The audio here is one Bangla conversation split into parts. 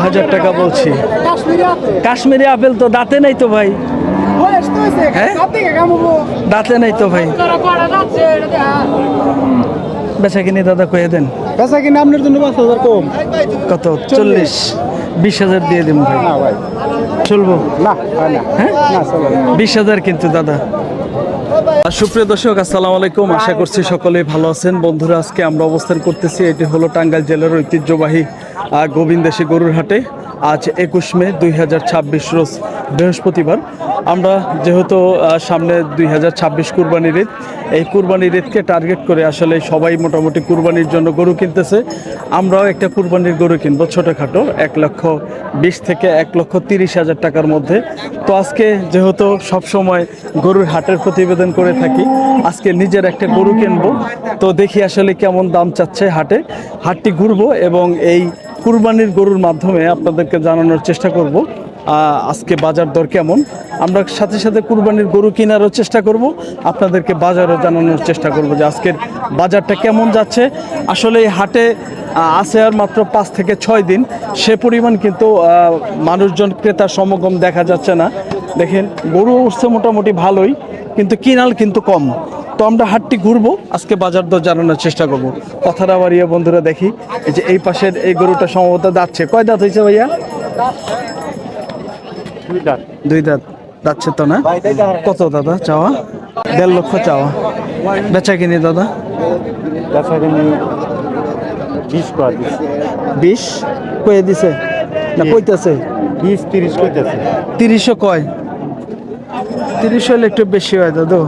12,000 টাকা বলছি। কাশ্মীরি আপেল তো দাঁতে নাই তো ভাই। হ্যাঁ দাঁতে নাই তো ভাই। বেচা কিনি দাদা কয়ে দেন। বেচা কিনা আপনার জন্য 5,000 কম। কত? 40, 20,000 দিয়ে দিন ভাই। না ভাই চলবো না হয় না। হ্যাঁ না চলে না। 20,000 কিন্তু দাদা। সুপ্রিয় দর্শক আসসালামু আলাইকুম, আশা করছি সকলেই ভালো আছেন। বন্ধুরা আজকে আমরা অবস্থান করতেছি, এটি হলো টাঙ্গাইল জেলার ঐতিহ্যবাহী গোবিন্দেশী গরুর হাটে। আজ 21 মে 2026 রোজ বৃহস্পতিবার। আমরা যেহেতু সামনে 2026 কুরবানির ঈদ, এই কুরবানির ঈদকে টার্গেট করে আসলে সবাই মোটামুটি কুরবানির জন্য গরু কিনতেছে। আমরাও একটা কুরবানির গরু কিনবো ছোটোখাটো, 1,20,000 থেকে 1,30,000 টাকার মধ্যে। তো আজকে যেহেতু সবসময় গরুর হাটের প্রতিবেদন করে থাকি, আজকে নিজের একটা গরু কিনবো। তো দেখি আসলে কেমন দাম চাচ্ছে হাটে। হাটটি ঘুরবো এবং এই কুরবানির গরুর মাধ্যমে আপনাদেরকে জানানোর চেষ্টা করব আজকে বাজার দর কেমন। আমরা সাথে সাথে কুরবানির গরু কেনারও চেষ্টা করব, আপনাদেরকে বাজারও জানানোর চেষ্টা করব যে আজকের বাজারটা কেমন যাচ্ছে। আসলে এই হাটে আছে আর মাত্র 5 থেকে 6 দিন, সে পরিমাণ কিন্তু মানুষজন ক্রেতার সমাগম দেখা যাচ্ছে না। দেখেন গরু উঠছে মোটামুটি ভালোই, কিন্তু কিনাল কিন্তু কম। তো আমরা হাটটি ঘুরবো, আজকে বাজার দর জানানোর চেষ্টা করব। কথাটা বাড়িয়ে বন্ধুরা দেখি, এই যে এই পাশের এই গরুটা সম্ভবত যাচ্ছে। কয় দাঁত হয়েছে ভাইয়া? 2 দাঁত যাচ্ছে তো না? কত দাদা চাওয়া? 1.5 লক্ষ চাওয়া। বেচা কিনি দাদা? 20 কয়ে দিছে না কইতেছে? 20-30 কইতাছে। 30 কয়? 30 হলে একটু বেশি হয় দাদু।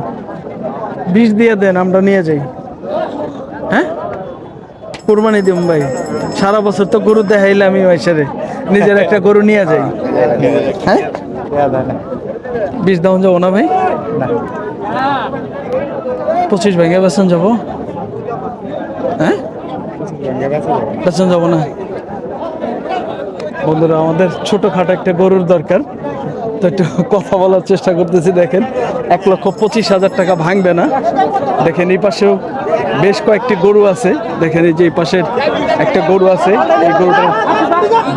20 দিয়ে দেন, আমরা নিয়ে যাই। হ্যাঁ কুরবানি দিম ভাই, সারা বছর তো গরু দেখাইলে আমি ওইসারে নিজের একটা গরু নিয়ে যাই। হ্যাঁ 20 দাম যাবো না ভাই? 25 ভেঙে বেতন যাবো। হ্যাঁ বেতন যাবো না। বন্ধুরা আমাদের ছোটখাটো একটা গরুর দরকার, তো একটু কথা বলার চেষ্টা করতেছি। দেখেন 1,25,000 টাকা ভাঙবে না। দেখেন এই পাশেও বেশ কয়েকটি গরু আছে। দেখেন এই যে এই পাশের একটা গরু আছে, এই গরুটা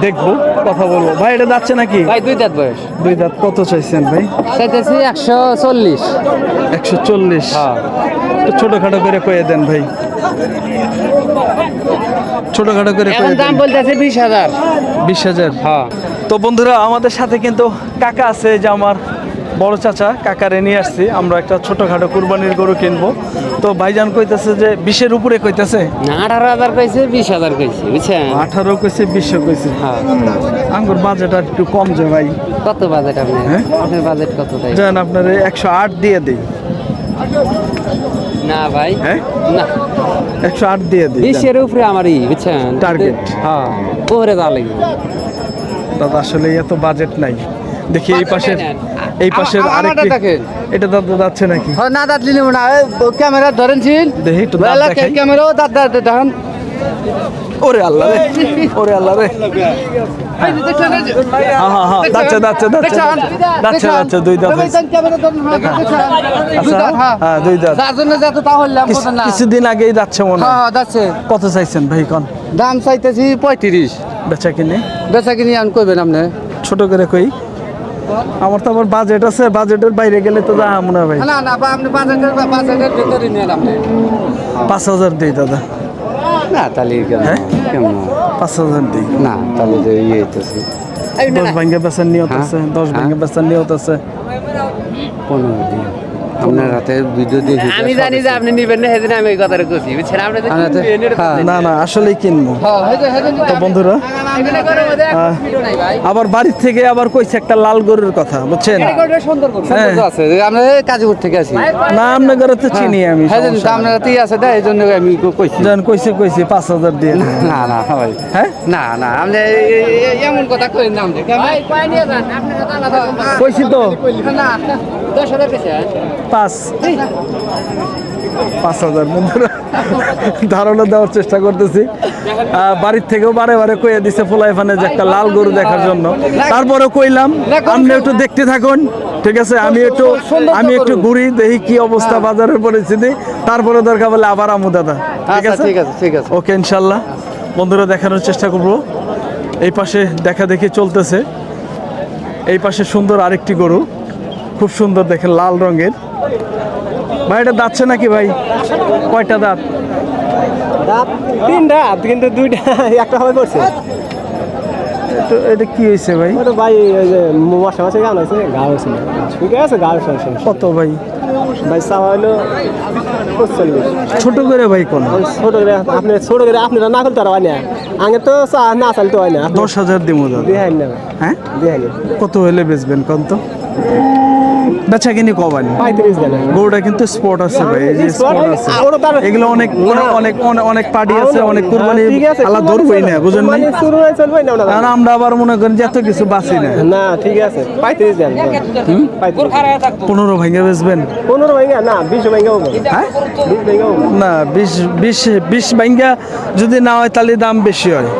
দেখবো, কথা বলবো। ভাই এটা যাচ্ছে নাকি? ভাই 2 দাঁত বয়স। 2 দাঁত। কত চাইছেন ভাই? চাইতেছি 140। 140। হ্যাঁ একটু ছোটখাটো করে কয়ে দেন ভাই, ছোটখাটো করে এখন কয়ে দাম দেন। বলতেছে 20,000। 20,000। হ্যাঁ তো বন্ধুরা আমাদের সাথে কিন্তু কাকা আছে, যে আমার বড় চাচা, কাকারে নিয়ে আসছি। আমরা একটা ছোটখাটো কুরবানির গরু কিনবো। তো ভাইজান কইতেছে যে 20-এর উপরে কইতেছে। না 18,000 কইছে, 20,000 কইছে, বুঝছেন? 18 কইছে, 20 কইছে। হ্যাঁ আঙ্গুর বাজেট আর একটু কম যে ভাই। কত বাজেট আপনার? হ্যাঁ? আপনার বাজেট কত তাই? জান আপনার 108 দিয়ে দিই। না ভাই হ্যাঁ না, 108 দিয়ে দিই। 20-এর উপরে আমারই, বুঝছেন? Target। হ্যাঁ উপরে যাওয়া লাগবে। দাদা আসলে এত বাজেট নাই। দেখি এই পাশের, এই পাশের আরেকটি, দেখেন এটা দাদা যাচ্ছে নাকি? হ্যাঁ না দাঁত নিলাম না, ক্যামেরা ধরেন ছিল। দেখি একটু দাঁত দেখাই। ক্যামেরাও দাঁত দেখেন। ওরে আল্লাহ রে, ওরে আল্লাহ রে। হ্যাঁ হ্যাঁ যাচ্ছে যাচ্ছে যাচ্ছে যাচ্ছে যাচ্ছে 2 দাঁত হয়েছে। আচ্ছা হ্যাঁ 2 দাঁত। যার জন্য যত তাহলে না কিছুদিন আগেই যাচ্ছে মনে হয়। হ্যাঁ যাচ্ছে। কত চাইছেন ভাই কোন? দাম চাইতেছি 35। বেচা কিনে বেচা কিনি আন কইবেন আপনি? ছোট করে কই, আমার তো আবার বাজেট আছে, বাজেটের বাইরে গেলে তো যা মনে হয় ভাই। না না আপনি বাজেটের ভিতরে নেন আপনি। 5,000 দিই দাদা। না তাহলে হ্যাঁ? কেমন? 5,000 দিই। না তাহলে যে ইয়ে হইতেছে 10 ভাঙ্গে বেচার নিয়ত আছে, 10 ভাঙ্গে বেচার নিয়ত আছে। 15 দিন। আপনার হাতে ভিডিও দেখি আমি জানি যে আপনি নিবেন না, সেদিন আমি এই কথাটা কইছি, বুঝছেন? আপনি তো না না আসলেই কিনবো। তো বন্ধুরা আবার বাড়ির থেকে আবার কইছে একটা লাল গরুর কথা, বুঝছেন? হ্যাঁ। আছে আমরা কাজীপুর থেকে আসি। না আপনার ঘরে তো চিনি আমি। হ্যাঁ আপনার হাতেই আছে তাই এই জন্য আমি কইছি। জান কইছে 5,000 দিয়ে। না না ভাই হ্যাঁ না না আপনি এমন কথা কইন না আপনি। ভাই কয় নিয়ে যান, আপনারা তো আলাদা কোম্পানি। কইছি তো না 10,000 পেছে। 5,000 বন্ধুরা ধারণা দেওয়ার চেষ্টা করতেছি। বাড়ির থেকেও বারে বারে কইয়া দিছে ফুলাইফানে যে একটা লাল গরু দেখার জন্য। তারপরে কইলাম আপনি একটু দেখতে থাকুন, ঠিক আছে? আমি একটু ঘুরি, দেখি কি অবস্থা বাজারের পরিস্থিতি, তারপরে দরকার বলে আবার আমু দাদা। ঠিক আছে ঠিক আছে ঠিক আছে। ওকে ইনশাল্লাহ। বন্ধুরা দেখানোর চেষ্টা করবো এই পাশে দেখা দেখি চলতেছে। এই পাশে সুন্দর আরেকটি গরু, খুব সুন্দর দেখেন, লাল রঙের। ভাই এটা দাঁতছে নাকি ভাই? কয়টা দাঁত? দাঁত 3 দাঁত, কিন্তু 2টা একটা হবে করছে। এটা কি হয়েছে ভাই? ওটা ভাই ওই যে মশা গান আছে, গা হয়েছে, ঠিক আছে, গা হয়েছে। কত ভাই? ভাই চাওয়া হলো 45। ছোট করে ভাই কোন? ছোট করে আপনারা না করতে পারবেন না, আগে তো না চালতে হয় না। 10,000 দিব দাদা। দিহাই না, হ্যাঁ দিহাই না। কত হলে বেচবেন কোন তো? বেচা কিনি কবানি? 35 দেন। গরুটা কিন্তু স্পট আছে ভাই, এই যে স্পট আছে। এগুলো অনেক অনেক অনেক পার্টি আছে, অনেক কুরবানি আলা ধরবই না, বুঝেন না? শুরু হয়ে চলবেই না। কারণ আমরা আবার মনে করেন যে এত কিছু বাঁচি না। না ঠিক আছে, 35 দেন। 15 ভাঙে বেচবেন? 15 ভাইঙ্গা না, 20 ভাইঙ্গা হবে। হ্যাঁ 20 ভাইঙ্গা হবে না, 20 ভাঙা যদি না হয় তাহলে দাম বেশি হয়।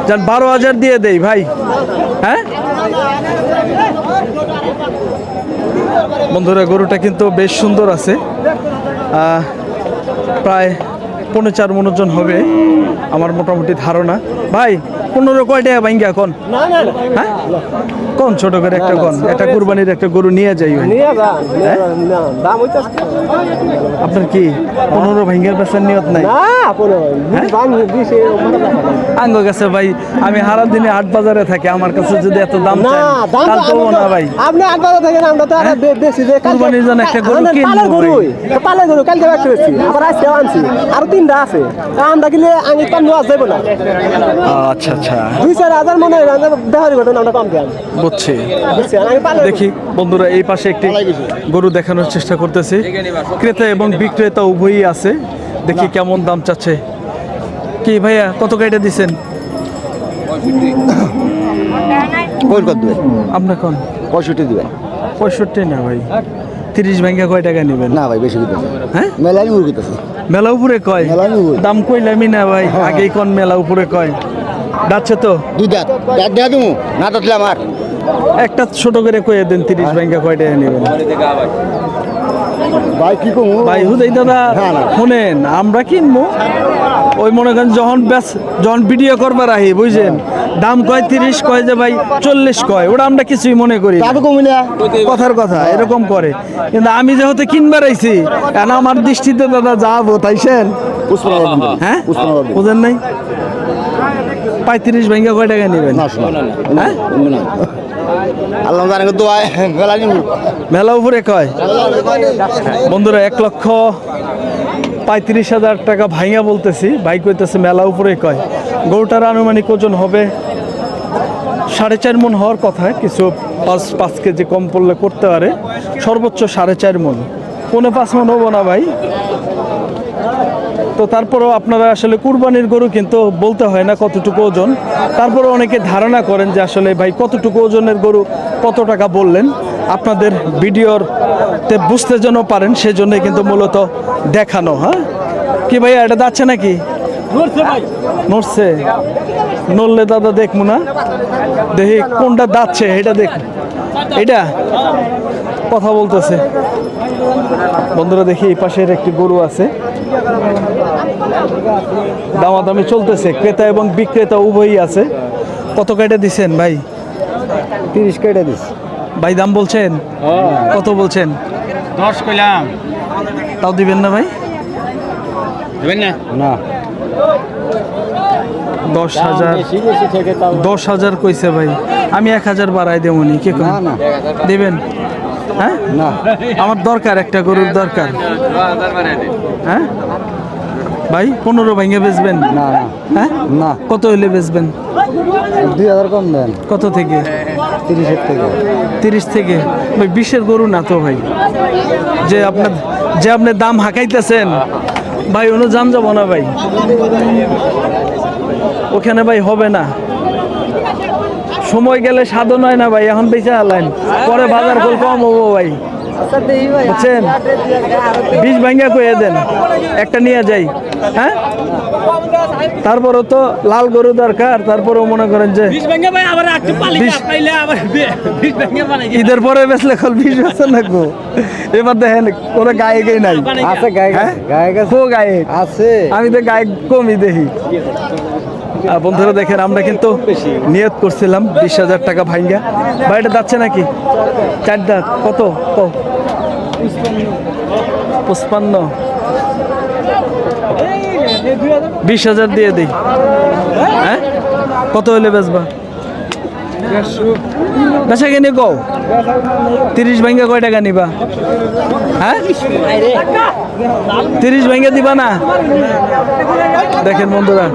যান 12,000 দিয়ে দেই ভাই। হ্যাঁ বন্ধুরা, গরুটা কিন্তু বেশ সুন্দর আছে। প্রায় 4.5 মণ ওজন হবে আমার মোটামুটি ধারণা। ভাই 15 কয় টাকা ভাঙ্গা এখন? না না না, হ্যাঁ কোন ছোট করে একটা কোন, এটা কুরবানির একটা গরু নিয়ে যাই ভাই। নিয়ে যা, না দাম হইতাছে আপনার কি 15 ভাঙ্গার বেচার নিয়ত নাই? না, 15 ভাঙ 20 আঙ্গ গেছে ভাই, আমি হারা দিনে হাট বাজারে থাকি, আমার কাছে যদি এত দাম না, চান দাম কাল তো না ভাই। আপনি একবার থাকেন, আমরা তো আর বেশি যে কুরবানির জন্য একটা গরু কিনবো পালের গরু কালকে রাখতে বেশি, আবার আজকে আনছি, আর 3টা আছে। আমরা কিনলে আমি কম নেওয়া যাবো না। আচ্ছা আচ্ছা 2-4 মনে হয় দেহারি ঘটনা, আমরা কম দেন বুঝছি। বুঝছেন। আমি পালের দেখি বন্ধুরা, এই পাশে একটি গরু দেখানোর চেষ্টা করতেছি। ক্রেতা এবং বিক্রেতা উভয়ই আছে, দেখি কেমন দাম চাচ্ছে। কি ভাইয়া কত কাইটা দিছেন? কোন কত দিবেন? আপনার কোন? 65 দিবেন। 65 না ভাই, 30 ভাঙ্গা কয় টাকা নেবেন? না ভাই বেশি দিতেছে। হ্যাঁ মেলানি উড় দিতেছে। মেলা উপরে কয়? মেলানি উপরে। দাম কইলামই না ভাই, আগেই কোন মেলা উপরে কয়। যাচ্ছে তো 2 দাঁত, দাঁত দেয়া দিমু না দাঁতলে আমার। একটা ছোট করে কয়ে দেন, 30 ভাঙ্গা কয় টাকা নেবেন? ভাই কি কমু? ভাই হুদাই দাদা শুনেন, আমরা কিনবো ওই মনে করেন যখন ভিডিও করবার আহি, বুঝছেন, দাম কয় 30, কয় যে ভাই 40 কয়, ওটা আমরা কিছুই মনে করি না। দাদু কমু না। কথার কথা এরকম করে, কিন্তু আমি যেহেতু কিনবার আইছি, কারণ আমার দৃষ্টিতে দাদা যাবো তাইছেন। হ্যাঁ বুঝেন নাই? 35 ভাঙ্গা কয় টাকা নেবেন? হ্যাঁ আল্লাহ জানে তো মেলানি উড়। মেলা উপরে কয়? বন্ধুরা 1,35,000 টাকা ভাইয়া বলতেছি, ভাই কইতেছে মেলা উপরে কয়। গরুটার আনুমানিক ওজন হবে 4.5 মণ হওয়ার কথা, কিছু 5 কেজি কম পড়লে করতে পারে, সর্বোচ্চ 4.5 মণ, 5.5 মণ হবো না ভাই। তো তারপরেও আপনারা আসলে কুরবানির গরু কিন্তু বলতে হয় না কতটুকু ওজন, তারপরে অনেকে ধারণা করেন যে আসলে ভাই কতটুকু ওজনের গরু কত টাকা বললেন। আপনাদের ভিডিওতে বুঝতে যেন পারেন, সেজন্যই কিন্তু মূলত দেখানো। হ্যাঁ কি ভাইয়া এটা যাচ্ছে নাকি? নড়ছে? নড়লে দাদা দেখবো না, দেখি কোনটা যাচ্ছে এটা দেখ। এটা কথা বলতেছে বন্ধুরা, দেখি এই পাশের একটি গরু আছে, দামাদামি চলতেছে, ক্রেতা এবং বিক্রেতা উভয়ই আছে। কত কেটে দিছেন ভাই? 30 কেটে দিস ভাই দাম বলছেন? কত বলছেন? 10 কইলাম। তাও দিবেন না ভাই? দিবেন না? না 10,000 বেশি থেকে তাও 10,000 কইছে ভাই, আমি 1,000 বাড়াই দেবনি, কি করেন? না। দিবেন? হ্যাঁ না আমার দরকার, একটা গরুর দরকার। হ্যাঁ ভাই 15 ভাঙ্গে বেচবেন? না হ্যাঁ না। কত হইলে বেচবেন? 2000 কম দেন। কত থেকে? 30 থেকে। 30 থেকে? ভাই 20-এর গরু না তো ভাই, যে আপনি দাম হাঁকাইতেছেন ভাই, অনু জান যাব না ভাই, ওখানে ভাই হবে না, সময় গেলে সাধন হয় না ভাই। এখন বেঁচে আলাইন, পরে বাজার কল কম হবো ভাই। বুঝছেন 20 ভাঙ্গা কয়ে দেন একটা নিয়ে যাই। হ্যাঁ তারপরও তো লাল গরু দরকার, তারপরেও মনে করেন যে ঈদের পরে বেচলে খল 20 বেচা লাগবো। এবার দেখেন কোনো গায়কই নাই। আছে গায়ক, হ্যাঁ? গায়ক আছে। কো গায়ক আছে। আমি তো গায়ক কমই দেখি। বন্ধুরা দেখেন আমরা কিন্তু নিয়ত করছিলাম 20,000 টাকা ভাঙ্গা। বাড়িটা যাচ্ছে নাকি 4 দাঁত কত 55 20,000 দিয়ে দিই। হ্যাঁ কত হইলে বেচবা? বেচা কিনে কও 30 ভাঙ্গা কয় টাকা নিবা? হ্যাঁ 30 ভাঙ্গা দিবা না? দেখেন বন্ধুরা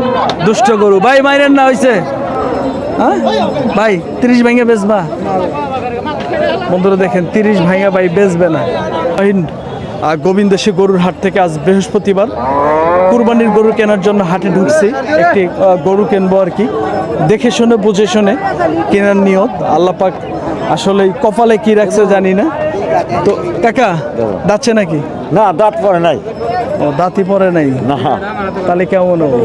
দুষ্ট গরু ভাই মাইরেন না হইছে। হ্যাঁ ভাই 30 ভাঙ্গা বেচবা? বন্ধুরা দেখেন 30 ভাঙ্গা ভাই বেচবে না। গোবিন্দেশী গরুর হাট থেকে আজ বৃহস্পতিবার কুরবানির গরু কেনার জন্য হাটে ঢুকছি। একটি গরু কিনবো আর কি, দেখে শুনে বুঝে শুনে কেনার নিয়ত। আল্লাহ পাক আসলে কপালে কি রাখছে জানি না। তো কাকা যাচ্ছে নাকি? না দাঁত পড়ে নাই। ও দাঁতই পরে নাই না তাহলে কেমন হবে?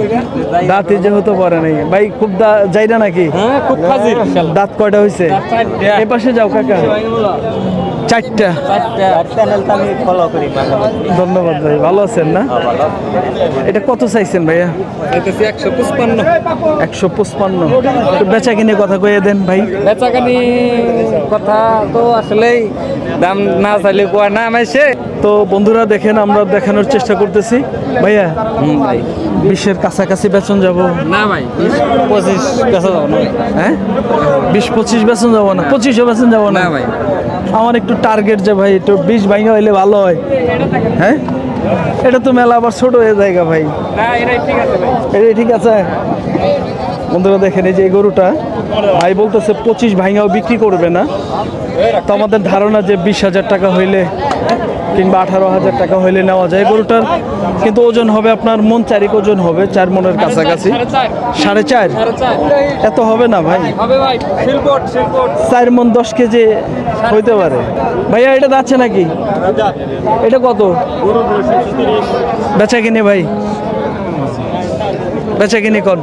দাঁতই যেহেতু পরে নাই ভাই খুব যাই না নাকি? দাঁত কয়টা হয়েছে? এ পাশে যাও কাকা। 4টা। ধন্যবাদ ভাই, ভালো আছেন না? এটা কত চাইছেন ভাইয়া? 155। তো বেচা কিনে কথা কয়ে দেন ভাই। বেচাকানি কথা তো আসলেই দাম না চাইলে কোয়া না আমাইছে। তো বন্ধুরা দেখেন আমরা দেখানোর চেষ্টা করতেছি ভাইয়া। ভাই 20-এর কাছাকাছি বেচন যাব না ভাই 25 বেচা যাবো না। হ্যাঁ 20-25 বেচন যাব না, 25 বেচন যাব না না ভাই। আমার একটু টার্গেট যে ভাই একটু 20 ভাঙা হইলে ভালো হয়। হ্যাঁ এটা তো মেলা আবার ছোট হয়ে জায়গা ভাই। না এটাই ঠিক আছে ভাই। এটাই ঠিক আছে। বন্ধুরা দেখেন এই যে এই গরুটা ভাই বলতেছে 25 ভাঙাও বিক্রি করবে না। তো আমাদের ধারণা যে 20,000 টাকা হইলে কিংবা 18,000 টাকা হইলে নেওয়া যায়। গরুটার কিন্তু ওজন হবে আপনার মন 4 ওজন হবে, 4 মনের কাছাকাছি। 4.5 এত হবে না ভাই, হবে ভাই। শিলপট 4 মন 10 কেজি হইতে পারে। ভাইয়া এটা যাচ্ছে নাকি? এটা কত বেচা কিনে ভাই? বেচা কিনে কর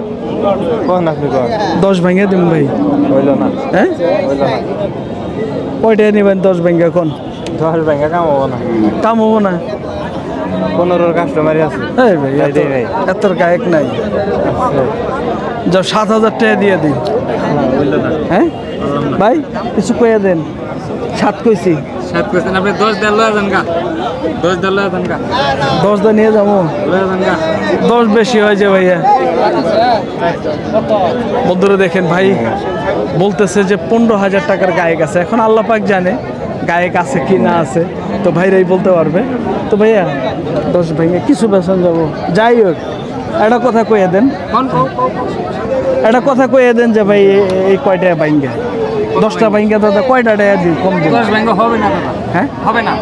10 ভাঙে দিন ভাই। হইল না। হ্যাঁ কয়টা নেবেন 10 ভাঙে এখন? 10 ব্যাংকে কাম হবো না। কাম হবো না। 15 কাস্টমারই আছে। এই ভাই এত গায়ক নাই। যাও 7,000 টাকা দিয়ে দিন। হ্যাঁ ভাই কিছু কয়ে দেন। 7 কইছি। 7 পার্সেন্ট আপনি 10 দেন লয়া যান গা। 10 দেন লয়া যান গা। 10 দা নিয়ে যাবো। লয়া যান গা। 10 বেশি হয়ে যায় ভাইয়া। বন্ধুরা দেখেন ভাই বলতেছে যে 15,000 টাকার গায়ক আছে। এখন আল্লাহ পাক জানে গায়ক আছে কি না আছে, তো ভাইরাই বলতে পারবে। তো ভাইয়া 10 ভাইয়া কিছু বেতন যাবো। যাই হোক একটা কথা কয়ে দেন, একটা কথা কয়ে দেন যে ভাই এই কয়টা বাইঙ্গা 10টা বাইঙ্গা দাদা কয়টা টাকা দিই কম দিন? 10 ব্যাংক হবে না দাদা। হ্যাঁ হবে না।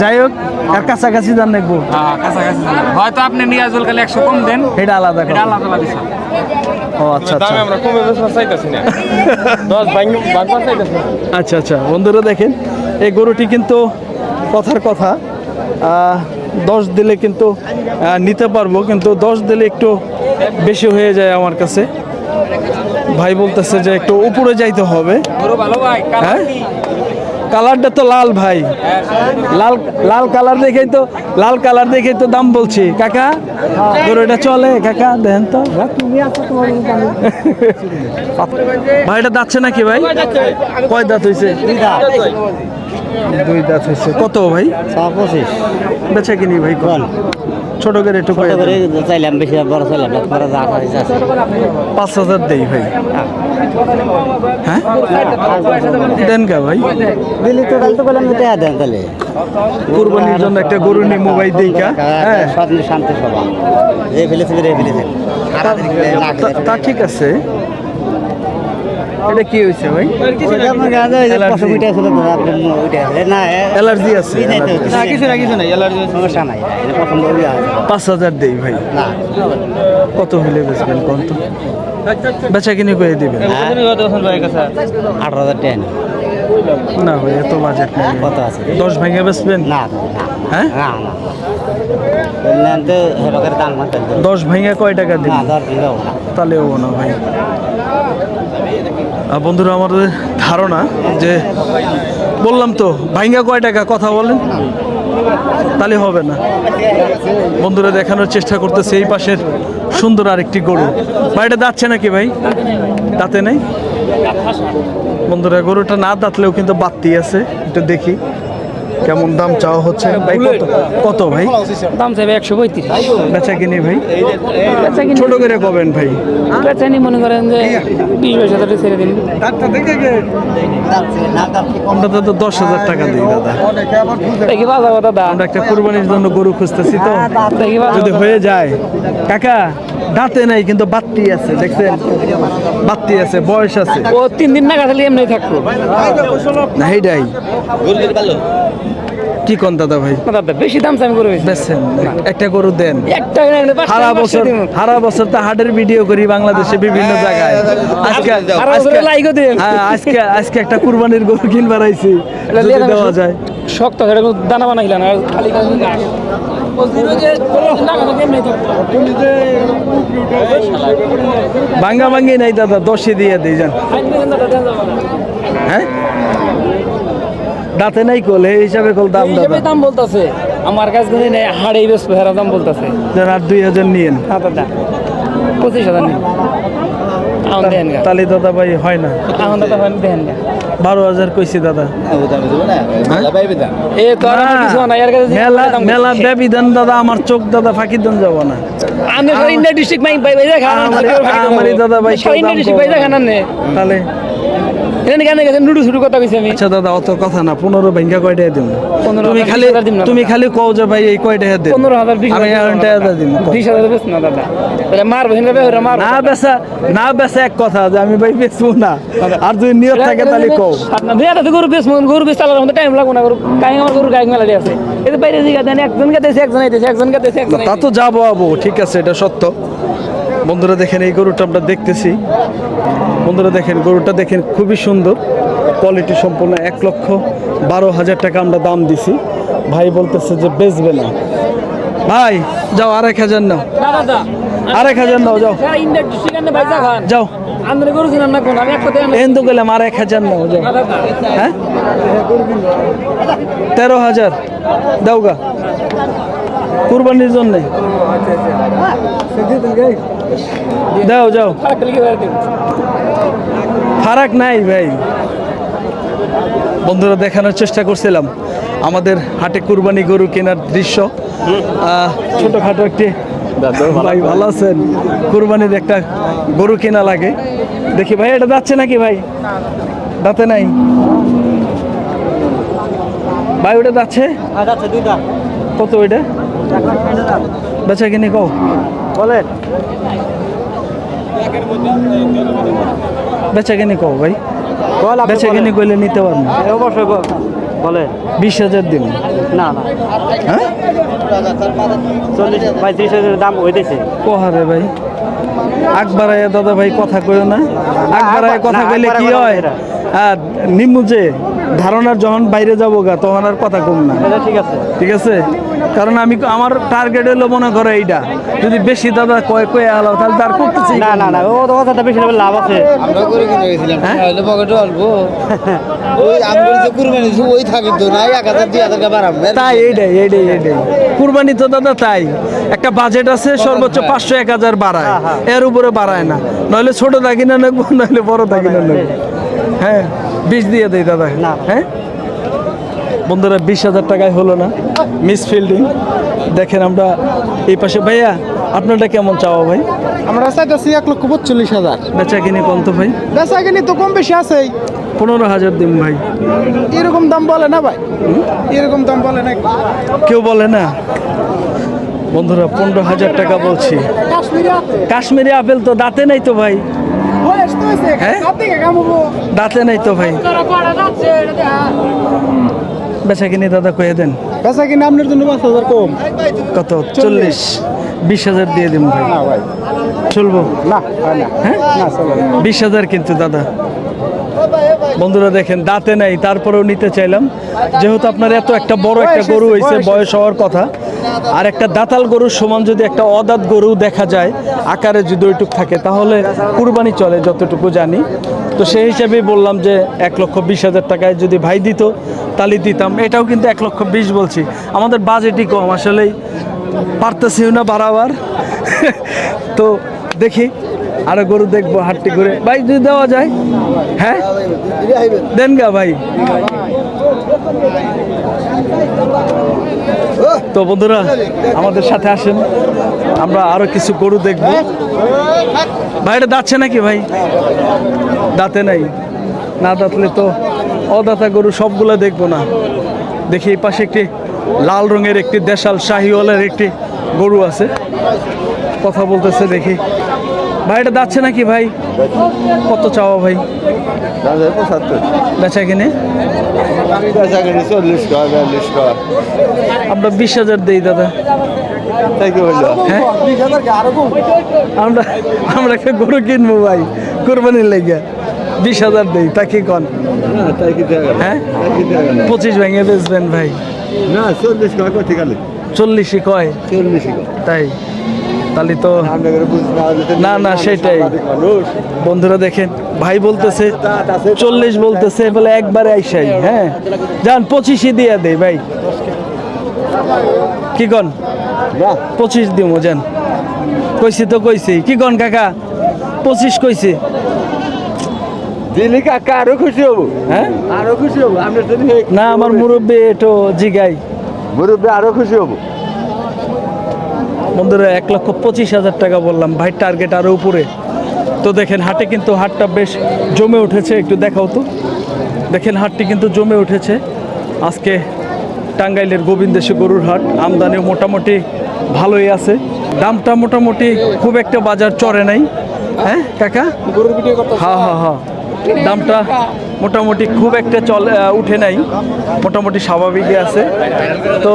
যাই হোক আর কাছাকাছি জান দেখবো। হ্যাঁ কাছাকাছি যান। হয়তো আপনি নিয়াজুল কালে 100 কম দেন। এটা আলাদা এটা কথা। আলাদা বিষয়। ও আচ্ছা আচ্ছা আমরা কমে বেচতে চাইতাছি না। 10 ভাঙবা চাইতাছি। আচ্ছা আচ্ছা বন্ধুরা দেখেন এই গরুটি কিন্তু কথার কথা 10 দিলে কিন্তু নিতে পারবো, কিন্তু 10 দিলে একটু বেশি হয়ে যায় আমার কাছে। ভাই বলতেছে যে একটু উপরে যাইতে হবে। গরু ভালো ভাই। হ্যাঁ কালারটা তো লাল ভাই, লাল লাল কালার দেখেই তো দাম বলছি কাকা। গরুটা চলে কাকা দেন তো। ভাই এটা যাচ্ছে নাকি ভাই? কয় দাঁত হয়েছে? 2 দাঁত হয়েছে। কত ভাই? 25 বেচা কিনি ভাই কোন ছোট করে একটু কয়ে দেন। চাইলাম বেশি বড় চাইলাম না, বড় যা আছে 5,000 দেই ভাই। হ্যাঁ দেন কা ভাই? দিলি টোটাল তো বললাম টাকা দেন তাহলে কুরবানির জন্য একটা গরু নিয়ে মোবাইল দেই কা। হ্যাঁ সব শান্তি সভা এই ফেলেছে তা ঠিক আছে। এটা কি হয়েছে ভাই? অ্যালার্জি আছে? কিছু নাই সমস্যা নাই 5,000 দেই ভাই। না কত হইলে বেচবেন কোন তো? বেচা কিনে করে দিবেন। 18,000 টাকা না ভাই এত বাজেট নেই। কত আছে? 10 ভেঙে বেচবেন? না হ্যাঁ না না বললেন তো হেরকের দাম মত 10 ভেঙে কয় টাকা দিন? না দর দিলেও না তাহলে হবো না ভাই। বন্ধুরা আমাদের ধারণা যে বললাম তো ভাইঙ্গা কয় টাকা কথা বলেন, তাহলে হবে না। বন্ধুরা দেখানোর চেষ্টা করতেছে এই পাশের সুন্দর আরেকটি গরু। ভাই এটা দাঁতছে নাকি ভাই? দাঁতে নেই বন্ধুরা, গরুটা না দাঁতলেও কিন্তু বাত্তি আছে। একটু দেখি কেমন দাম চাওয়া হচ্ছে ভাই। কত ভাই দাম চাইবে 135। বেচা কিনি ভাই বেচা কিনি ছোট করে কবেন ভাই? বেচা নি মনে করেন যে 20-22 ছেড়ে দিন। আমরা তো 10,000 টাকা দিই দাদা। দেখি বাজাবো দাদা, আমরা একটা কুরবানির জন্য গরু খুঁজতেছি তো, দেখি বাজাবো। যদি হয়ে যায়। কাকা দাঁতে নাই কিন্তু বাত্তি আছে, দেখছেন বাত্তি আছে, বয়স আছে। ও 3 দিন না খালি এমনি থাকবো না এইটাই কি কোন দাদা ভাই? না দাদা, বেশি দাম চাই করে বেচছেন একটা গরু দেন। একটা না হলে 5 সারা বছর তো হাটের ভিডিও করি বাংলাদেশে বিভিন্ন জায়গায়। আজকে লাইক দেন। হ্যাঁ আজকে একটা কুরবানির গরু কিনবার আইছি, যদি দেওয়া যায়। শক্ত করে দানা বানাইলা না খালি খালি গাছ। ভাঙ্গা ভাঙ্গি নাই দাদা, 10 দিয়ে দিই যান। হ্যাঁ দাঁতে নাই কোল, এই হিসাবে কোল দাম দাদা। দাম বলতাছে আমার কাছে গুনি নাই, হাড়েই বেশ হেরা দাম বলতাছে। যান আর 2,000 নিয়েন। হ্যাঁ দাদা 25,000 নিন। এখন দেন গা, তাহলে দাদা ভাই হয় না। এখন দাদা হয় দেন গা। 12,000 কইছি দাদা। এ তো আর আমার কিছু না, এর কাছে যে মেলা দাম মেলা বেবি দেন দাদা, আমার চোখ দাদা ফাঁকি দেন যাব না। আমি তো ইন্ডিয়া ডিস্ট্রিক্ট মাই ভাই ভাই খান আমারই দাদা ভাই কেউ দাম ইন্ডিয়া ডিস্ট্রিক্ট ভাই খান না তাহলে এখানে কেন গেছেন নুডু শুরু কথা কইছি আমি। আচ্ছা দাদা অত কথা না, 15 ভেঙ্গা কয়টা দিন? 15 তুমি খালি 20,000 দিন না তুমি দাদা। খালি কও যে ভাই এই কয়টা দিন? 15,000 আমি 20,000 দিন। 20,000 বেশ না দাদা, তাহলে মার বহিন রে ওরা মার না বেচা এক কথা, যে আমি ভাই বেচবো না। আর যদি নিয়ত থাকে তাহলে কও। আপনার বিয়াটা তো গরু বেশ গরু বেশ চালার মধ্যে টাইম লাগবে না, গরু কাই আমার গরু গায়ে মেলা আছে। এই বাইরে দিকে দেন, একজনকে দেশে একজন আইতেছে, একজনকে দেশে একজন তা তো যাবো আবো, ঠিক আছে, এটা সত্য। বন্ধুরা দেখেন এই গরুটা আমরা দেখতেছি। বন্ধুরা দেখেন গরুটা দেখেন, খুবই সুন্দর, কোয়ালিটি সম্পূর্ণ। 1,12,000 টাকা আমরা দাম দিছি। ভাই বলতেছে যে বেচবে না। ভাই যাও 2,500 নাও, না দাদা 2,500 নাও, যাও ইন্ডিয়া ডিস্ট্রিক্ট ভাই খান যাও। আমরা গরু কিনার না কোন, আমি এক কথা এন্দু গেলাম 2,500 নাও, যাও। হ্যাঁ 13,000 দাও গা কুরবানির জন্য। দাও যাও, ফারাক নাই ভাই। বন্ধুরা দেখানোর চেষ্টা করছিলাম আমাদের হাটে কুরবানি গরু কেনার দৃশ্য। ছোটখাটো একটি ভাই ভালো আছেন, কুরবানির একটা গরু কেনা লাগে। দেখি ভাই এটা যাচ্ছে নাকি ভাই? দাঁতে নাই ভাই, ওটা যাচ্ছে কত? ওইটা বেচা কিনে কও বলেন, বেচা কিনে কও ভাই। বেচা কিনে কইলে নিতে পারবো। অবশ্যই বলে 20,000 দিন। না না হ্যাঁ 40 ভাই 30,000 দাম হইতেছে। কোহারে ভাই আকবারায় দাদা ভাই কথা কইও না। আকবারায় কথা কইলে কি হয়? আর নিম্মু যে ধারণার যখন বাইরে যাবো গা তখন আর কথা কম না। ঠিক আছে ঠিক আছে, কারণ আমি আমার টার্গেট হলো মনে করো এইটা। যদি বেশি দাদা কয়ে আলো তাহলে তার করতেছি না না না, ও তো কথাটা বেশি লাভ আছে। আমরা করে কিনে গেছিলাম হ্যাঁ? তাহলে পকেটে অল্প ওই আমরা যে কুরবানি দিছি ওই থাকি তো না 1,000 2,000 টাকা বাড়াম তাই এইটাই কুরবানি তো দাদা তাই একটা বাজেট আছে, সর্বোচ্চ 500-1,000 বাড়ায়, এর উপরে বাড়ায় না। নইলে ছোট দাগি না নেবো, নইলে বড় দাগি না নেবো। হ্যাঁ 20 দিয়ে দেয় দাদা। হ্যাঁ বন্ধুরা 20,000 টাকায় হলো না, মিস ফিল্ডিং। দেখেন আমরা এই পাশে। ভাইয়া আপনারটা কেমন চাওয়া ভাই? আমরা চাইতেছি 1,45,000। বেচা কিনে কম তো ভাই? বেচা কিনি তো কম বেশি আছেই। 15,000 দিন ভাই। এরকম দাম বলে না ভাই, এরকম দাম বলে না কেউ বলে না। বন্ধুরা 15,000 টাকা বলছি। কাশ্মীরি আপেল তো দাঁতে নাই তো ভাই। হ্যাঁ দাঁতে নাই তো ভাই। বেচা কিনে দাদা কয়ে দেন। বেচা কিনি আপনার জন্য 5,000 কম। কত? 40। 20,000 দিয়ে দিন ভাই। না ভাই চলবো? না হয় না। হ্যাঁ না চলে না। 20,000 কিন্তু দাদা। বন্ধুরা দেখেন দাঁতে নাই, তারপরেও নিতে চাইলাম, যেহেতু আপনার এত একটা বড় একটা গরু হয়েছে, বয়স হওয়ার কথা, আর একটা দাতাল গরুর সমান যদি একটা অদাঁত গরু দেখা যায় আকারে যদি ওইটুক থাকে, তাহলে কুরবানি চলে যতটুকু জানি। তো সেই হিসাবেই বললাম যে 1,20,000 টাকায় যদি ভাই দিত তাহলে দিতাম। এটাও কিন্তু 1,20,000 বলছি, আমাদের বাজেটই কম, আসলেই পারতেছিও না বাড়াবার। তো দেখি আরো গরু দেখবো হাটটি ঘুরে, ভাই যদি দেওয়া যায়। হ্যাঁ দেন গা ভাই। তো বন্ধুরা আমাদের সাথে আসেন, আমরা আরো কিছু গরু দেখবো। ভাই এটা দাঁতছে নাকি ভাই? দাঁতে নাই, না দাঁতলে তো অদাতা গরু সবগুলো দেখবো না। দেখি এই পাশে একটি লাল রঙের একটি দেশাল শাহিওয়ালের একটি গরু আছে, কথা বলতেছে। দেখি ভাই এটা দাঁতছে নাকি ভাই? কত চাওয়া ভাই? বেচা কিনে আমরা 20,000 দিই দাদা। হ্যাঁ আমরা একটা গরু কিনবো ভাই কোরবানির লেগে, 20,000 দিই, তা কি কন? হ্যাঁ 25 ভেঙে বেচবেন ভাই? না 40 কয় ঠিক আছে, 40ই কয়? 40 তাই তাহলে তো না না সেটাই। বন্ধুরা দেখেন ভাই বলতেছে 40 বলতেছে, বলে একবারে আইসাই। হ্যাঁ যান 25ই দিয়ে দেই ভাই, কি কন? 25 দিমো যান। কইছি তো কইছি, কি কন কাকা? 25 কইছি। দিলি কাকা আরো খুশি হবো। হ্যাঁ আরো খুশি হবো আমরা যদি না, আমার মুরব্বী একটু জিগাই, মুরব্বী আরো খুশি হবো। বন্ধুরা 1,25,000 টাকা বললাম, ভাই টার্গেট আরো উপরে। তো দেখেন হাটে কিন্তু হাটটা বেশ জমে উঠেছে, একটু দেখাও তো। দেখেন হাটটি কিন্তু জমে উঠেছে আজকে। টাঙ্গাইলের গোবিন্দেশী গরুর হাট, আমদানি মোটামুটি ভালোই আছে, দামটা মোটামুটি খুব একটা বাজার চড়ে নাই। হ্যাঁ কাকা? হ্যাঁ হ্যাঁ হ্যাঁ, দামটা মোটামুটি খুব একটা উঠে নাই, মোটামুটি স্বাভাবিকই আছে। তো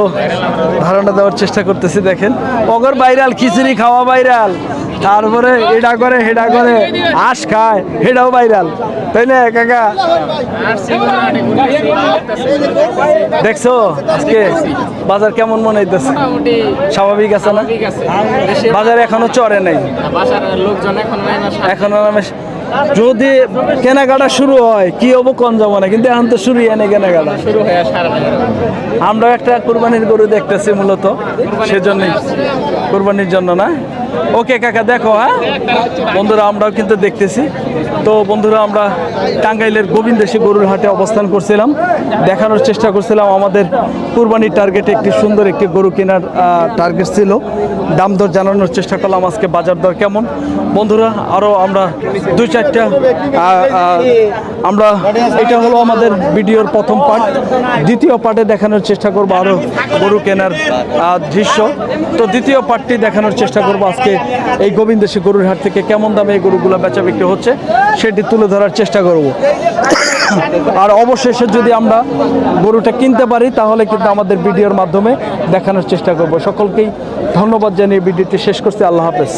ধারণা দেওয়ার চেষ্টা করতেছি। দেখেন অগর ভাইরাল খিচুড়ি খাওয়া ভাইরাল, তারপরে এটা করে হেডা করে, আঁশ খায় হেডাও ভাইরাল, তাই না কাকা? দেখছো আজকে বাজার কেমন মনে হইতেছে? স্বাভাবিক আছে না? বাজার এখনো চড়ে নাই, এখনো যদি কেনাকাটা শুরু হয় কি হবো কোন যাবো না, কিন্তু এখন তো শুরু হয় না কেনাকাটা। আমরা একটা কোরবানির গরু দেখতেছি মূলত সেজন্যই, কোরবানির জন্য না। ওকে কাকা দেখো। হ্যাঁ বন্ধুরা আমরাও কিন্তু দেখতেছি। তো বন্ধুরা আমরা টাঙ্গাইলের গোবিন্দেশী গরুর হাটে অবস্থান করছিলাম, দেখানোর চেষ্টা করছিলাম আমাদের কুরবানির টার্গেটে একটি সুন্দর একটি গরু কেনার টার্গেট ছিল। দাম দর জানানোর চেষ্টা করলাম আজকে বাজার দর কেমন। বন্ধুরা আরও আমরা 2-4টা আমরা, এটা হলো আমাদের ভিডিওর প্রথম পার্ট, দ্বিতীয় পার্টে দেখানোর চেষ্টা করবো আরও গরু কেনার দৃশ্য। তো দ্বিতীয় পার্টটি দেখানোর চেষ্টা করবো আজকে এই গোবিন্দেশী গরুর হাট থেকে কেমন দামে এই গরুগুলো বেচা বিক্রি হচ্ছে সেটি তুলে ধরার চেষ্টা করব। আর অবশেষে যদি আমরা গরুটা কিনতে পারি তাহলে কিন্তু আমাদের ভিডিওর মাধ্যমে দেখানোর চেষ্টা করব। সকলকেই ধন্যবাদ জানিয়ে ভিডিওটি শেষ করছি। আল্লাহ হাফেজ।